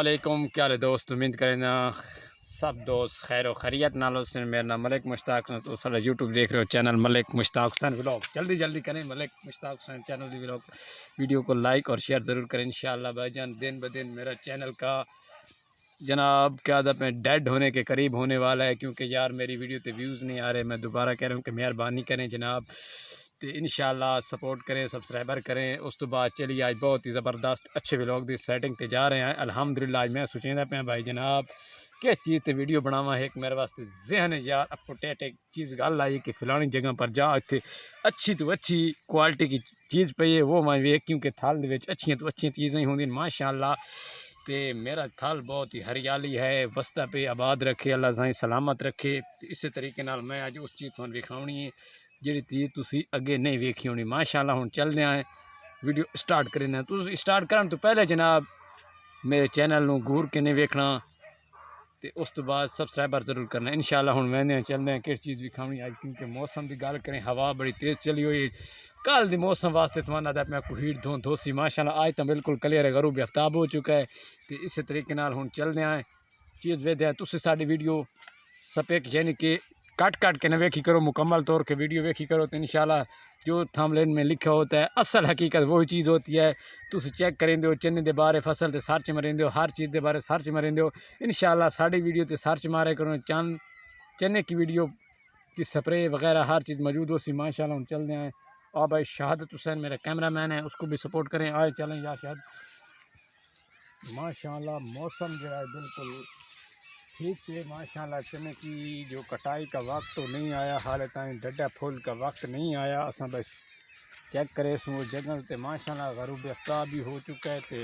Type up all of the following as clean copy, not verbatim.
अस्सलामुअलैकुम। क्या हाल है दोस्त, उम्मीद करें ना सब दोस्त खैर व खैरियत नालों से। मेरा नाम मलिक मुश्ताक तो सारा यूट्यूब देख रहे हो चैनल मलिक मुश्ताक हुसैन व्लॉग। जल्दी जल्दी करें मलिक मुश्ताक हुसैन चैनल की व्लॉग वीडियो को लाइक और शेयर ज़रूर करें इंशाअल्लाह भाईजान। दिन ब दिन मेरा चैनल का जनाब क्या अदब में डेड होने के करीब होने वाला है, क्योंकि यार मेरी वीडियो पे व्यूज़ नहीं आ रहे। मैं दोबारा कह रहा हूँ कि मेहरबानी करें जनाब, तो इंशाल्लाह सपोर्ट करें, सब्सक्राइबर करें। उस तो बाद चलिए आज बहुत ही ज़बरदस्त अच्छे व्लॉग की सेटिंग ते जा रहे हैं अल्हम्दुलिल्लाह। आज मैं सोचेंदा पे भाई जनाब क्या चीज़ ते वीडियो बनावा है। एक मेरे वास्ते जहन यार अपडेट एक चीज़ गल आई कि फ़लानी जगह पर जा, इतने अच्छी तो अच्छी क्वालिटी की चीज़ पई है वो मैं वेख, क्योंकि थल दे अच्छी तो अच्छी चीज़ें होंगी माशाअल्लाह। तो मेरा थल बहुत ही हरियाली है, वस्ता पे आबाद रखे, अल्लाह साईं सलामत रखे। इस तरीके नाल मैं अज उस चीज़ तुहानू विखाउणी है जी चीज़ तुसी अगे नहीं वेखी होनी माशाअल्लाह। हुण चलदे आए वीडियो स्टार्ट करें। तुम स्टार्ट करन तो पहले जनाब मेरे चैनल नू घूर के नहीं वेखना, तो उस तो बाद सब्सक्राइबर जरूर करना इंशाअल्लाह। हुण मैंने चलते हैं किस चीज़ विखाउणी आज, क्योंकि मौसम की गल करें हवा बड़ी तेज़ चली हुई। कल दी मौसम वास्ते तुहानू दा मैं कोई हीट धोसी माशाअल्लाह, आज तो बिल्कुल क्लियर है, गरूब आफ्ताब हो चुका है। तो इस तरीके नाल हुण चलदे आए चीज़ वेखदे आए। तुसीं साडी वीडियो सपेक यानी कि कट कट के न वेखी करो, मुकम्मल तौर के वीडियो वेखी करो, तो इंशाल्लाह जो थंबनेल में लिखा होता है असल हकीकत वही चीज़ होती है। तुम चेक करेंदे हो चने के बारे फसल तो सर्च मरेंदे हो, हर चीज़ के बारे सर्च मरेंदे हो। इंशाल्लाह साड़ी वीडियो तो सर्च मारे करो, चने की वीडियो की स्प्रे वगैरह हर चीज़ मौजूद हो सी माशाल्लाह। हम चलते हैं और भाई शहादत हुसैन मेरा कैमरा मैन है, उसको भी सपोर्ट करें। आए चलें यार शायद माशाल्लाह मौसम जो है बिल्कुल ठीक है माशाल्लाह। चने की जो कटाई का वक्त तो नहीं आया, हाल तक डड्डा फूल का वक्त नहीं आया। असा बस चेक करे सो जगह तो माशाल्लाह गरूब आफ्ताब भी हो चुका है। तो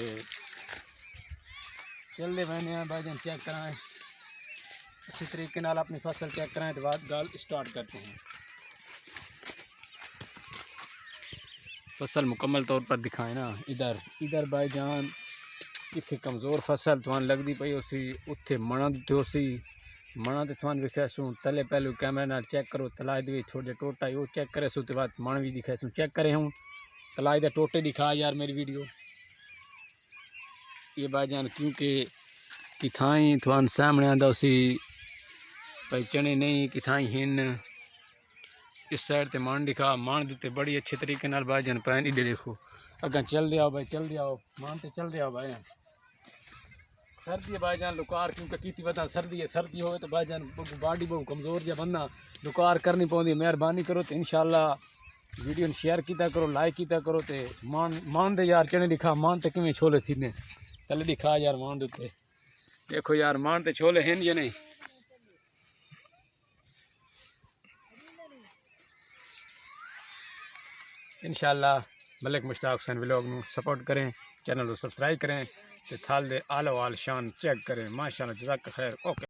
चलते मैंने भाईजान चेक कराएं अच्छी तरीके नाल अपनी फसल चेक कराएं, तो बाद गल स्टार्ट करते हैं। फसल मुकम्मल तौर पर दिखाएं ना। इधर इधर भाईजान इतने कमज़ोर फसल तुहान लगती पई उसी उत्थे मणद सी मणा तो तुहान विखासू तले पहलू कैमरे नाल चेक करो। तलाई दे थोड़े टोटा वो चेक करे सो, तो बाद मण भी दिखासू चेक करे हूँ तलाई दे टोटे दिखा यार मेरी वीडियो ये भाईजान, क्योंकि किथाई तुहान सामने आंदा उसी भाई चने नहीं किथाई हिन। इस साइड ते मान दिखा, मान दिते बड़ी अच्छे तरीके नाल भाईजान पैन इधर देखो। अगर चल दिया भाई चल दिया मान ते चल दिया भाई। सर्दी है भाईजान लुकार क्योंकि की पता सर्दी है, सर्दी हो तो भाईजान बॉडी बहुत कमज़ोर या बंदा लुकार करनी पौंदी। मेहरबानी करो तो इंशाल्लाह वीडियो शेयर किया करो, लाइक किया करो। तो मान दे यार चने दिखा मान ते किवें छोले थी ने तले दिखा यार मान दे देखो यार मान ते छोले हैं या नहीं। इंशाल्लाह मलिक मुश्ताक हुसैन व्लॉग नू सपोर्ट करें, चैनल को सब्सक्राइब करें, तो थाल दे आलो आल शान चेक करें माशाल्लाह। जज़ाक खैर। ओके।